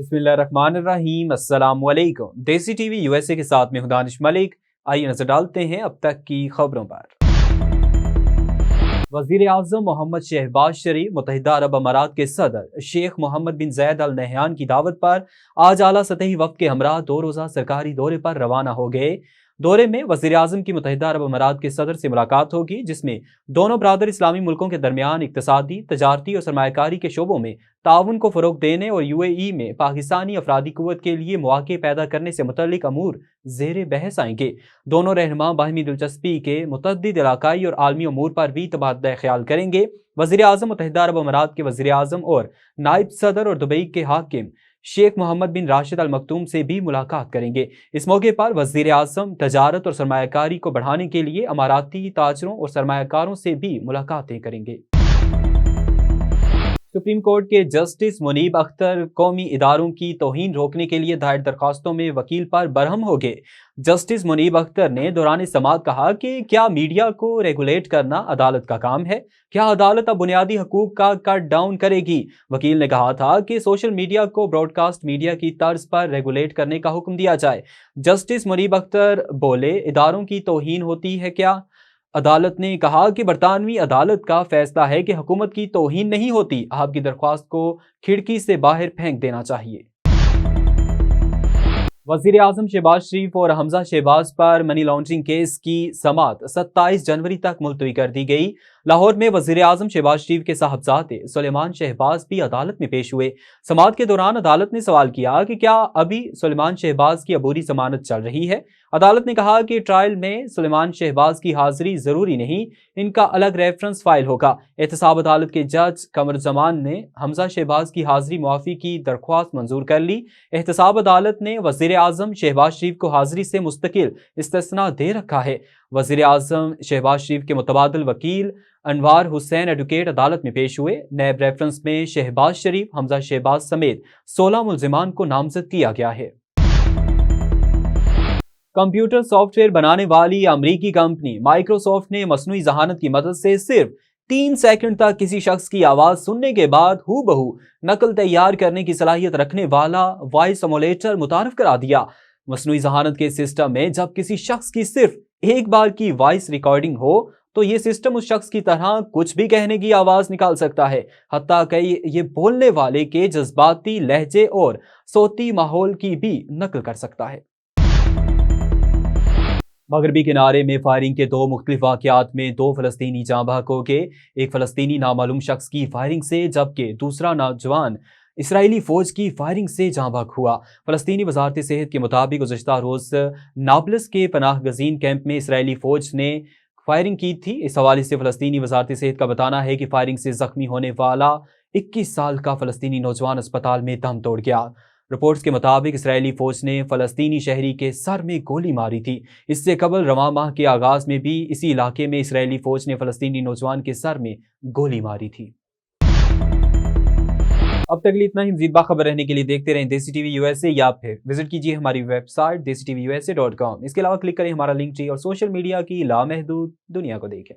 बिस्मिल्लाहिर्रहमानिर्रहीम। अस्सलाम वालेकुम। देसी टीवी यूएसए के साथ में हूं दानिश मलिक। आइए नजर डालते हैं अब तक की खबरों पर। वजीर आजम मोहम्मद शहबाज शरीफ मुत्तहिदा अरब अमारात के सदर शेख मोहम्मद बिन जैद अल नहयान की दावत पर आज आला सतही वफ़द के हमरा 2 रोज़ा सरकारी दौरे पर रवाना हो गए। दौरे में वजीर आजम की मुत्तहिदा अरब अमारात के सदर से मुलाकात होगी, जिसमें दोनों बरादर इस्लामी मुल्कों के दरमियान इक्तसादी, तजारती और सरमायाकारी के शोबों में ताउन को फ़रोग देने और यूएई में पाकिस्तानी अफरादी कुव्वत के लिए मौके पैदा करने से मुतल्लिक अमूर ज़ेर बहस आएंगे। दोनों रहनुमा बाहिमी दिलचस्पी के मुतअद्दिद इलाकाई और आलमी अमूर पर भी तबादला ख्याल करेंगे। वज़ीर आज़म मुत्तहिदा अरब अमारात के वज़ीर आज़म और नायब सदर और दुबई के हाकिम शेख मोहम्मद बिन राशिद अल मखतूम से भी मुलाकात करेंगे। इस मौके पर वज़ीर आज़म तजारत और सरमायाकारी को बढ़ाने के लिए अमाराती ताजरों और सरमायाकारों से भी मुलाकातें करेंगे। सुप्रीम कोर्ट के जस्टिस मुनीब अख्तर कौमी इदारों की तौहीन रोकने के लिए दायर दरखास्तों में वकील पर बरहम हो गए। जस्टिस मुनीब अख्तर ने दौरान समाअत कहा कि क्या मीडिया को रेगुलेट करना अदालत का काम है? क्या अदालत अब बुनियादी हकूक का कट डाउन करेगी? वकील ने कहा था कि सोशल मीडिया को ब्रॉडकास्ट मीडिया की तर्ज पर रेगुलेट करने का हुक्म दिया जाए। जस्टिस मुनीब अख्तर बोले, इदारों की तौहीन होती है क्या? अदालत ने कहा कि बरतानवी अदालत का फैसला है कि हुकूमत की तौहीन नहीं होती, आपकी दरख्वास्त को खिड़की से बाहर फेंक देना चाहिए। वज़ीर आज़म शहबाज शरीफ और हमजा शहबाज पर मनी लॉन्ड्रिंग केस की समाअत 27 जनवरी तक मुलतवी कर दी गई। लाहौर में वज़ीर आज़म शहबाज शरीफ के साहबजादे सुलेमान शहबाज भी अदालत में पेश हुए। समाअत के दौरान अदालत ने सवाल किया कि क्या अभी सुलेमान शहबाज की अबूरी जमानत चल रही है। अदालत ने कहा कि ट्रायल में सुलेमान शहबाज की हाजिरी जरूरी नहीं, इनका अलग रेफरेंस फाइल होगा। एहतसाब अदालत के जज कमरुज़्ज़मान ने हमजा शहबाज की हाजिरी मुआफ़ी की दरख्वास्त मंजूर कर ली। एहतसाब अदालत ने वज़ीर आज़म शहबाज शरीफ को हाजिरी से मुस्तकिल इस्तिस्ना दे रखा है। वज़ीर आज़म शहबाज शरीफ के मुतबादिल वकील अनवार हुसैन एडवोकेट अदालत में पेश हुए। नैब रेफरेंस में शहबाज शरीफ, हमजा शहबाज समेत 16 मुल्जिमान को नामजद किया गया है। कंप्यूटर सॉफ्टवेयर बनाने वाली अमरीकी कंपनी माइक्रोसॉफ्ट ने मसनूई ज़हानत की मदद से सिर्फ 3 सेकंड तक किसी शख्स की आवाज़ सुनने के बाद हूबहू नकल तैयार करने की सलाहियत रखने वाला वॉइस एमुलेटर मुतारफ करा दिया। मसनूई ज़हानत के सिस्टम में जब किसी शख्स की सिर्फ एक बार की वॉइस रिकॉर्डिंग हो तो ये सिस्टम उस शख्स की तरह कुछ भी कहने की आवाज़ निकाल सकता है, हत्ता कि ये बोलने वाले के जज्बाती लहजे और सोती माहौल की भी नकल कर सकता है। मगरबी किनारे में फायरिंग के 2 मुख्तलिफ वाक़यात में 2 फ़लस्तीनी जाँ बहक हो गए। एक फ़लस्तीनी नामालूम शख्स की फायरिंग से जबकि दूसरा नौजवान इसराइली फ़ौज की फायरिंग से जाँ बहक हुआ। फ़लस्तीनी वज़ारत सेहत के मुताबिक गुज़श्ता रोज़ नाब्लस के पनाह गज़ीन कैंप में इसराइली फ़ौज ने फायरिंग की थी। इस हवाले से फ़लस्तीनी वज़ारत सेहत का बताना है कि फायरिंग से ज़ख्मी होने वाला 21 साल का फ़लस्तीनी नौजवान अस्पताल में दम तोड़ गया। रिपोर्ट्स के मुताबिक इसराइली फ़ौज ने फ़लस्तीनी शहरी के सर में गोली मारी थी। इससे कबल रवां माह के आगाज़ में भी इसी इलाके में इसराइली फ़ौज ने फ़लस्तीनी नौजवान के सर में गोली मारी थी। अब तक लिए इतना ही। मज़ीद बाखबर रहने के लिए देखते रहें देसी टीवी यूएसए या फिर विजिट कीजिए हमारी वेबसाइट DesiTVUSA.com। इसके अलावा क्लिक करें हमारा लिंक ट्री और सोशल मीडिया की लामहदूद दुनिया को देखें।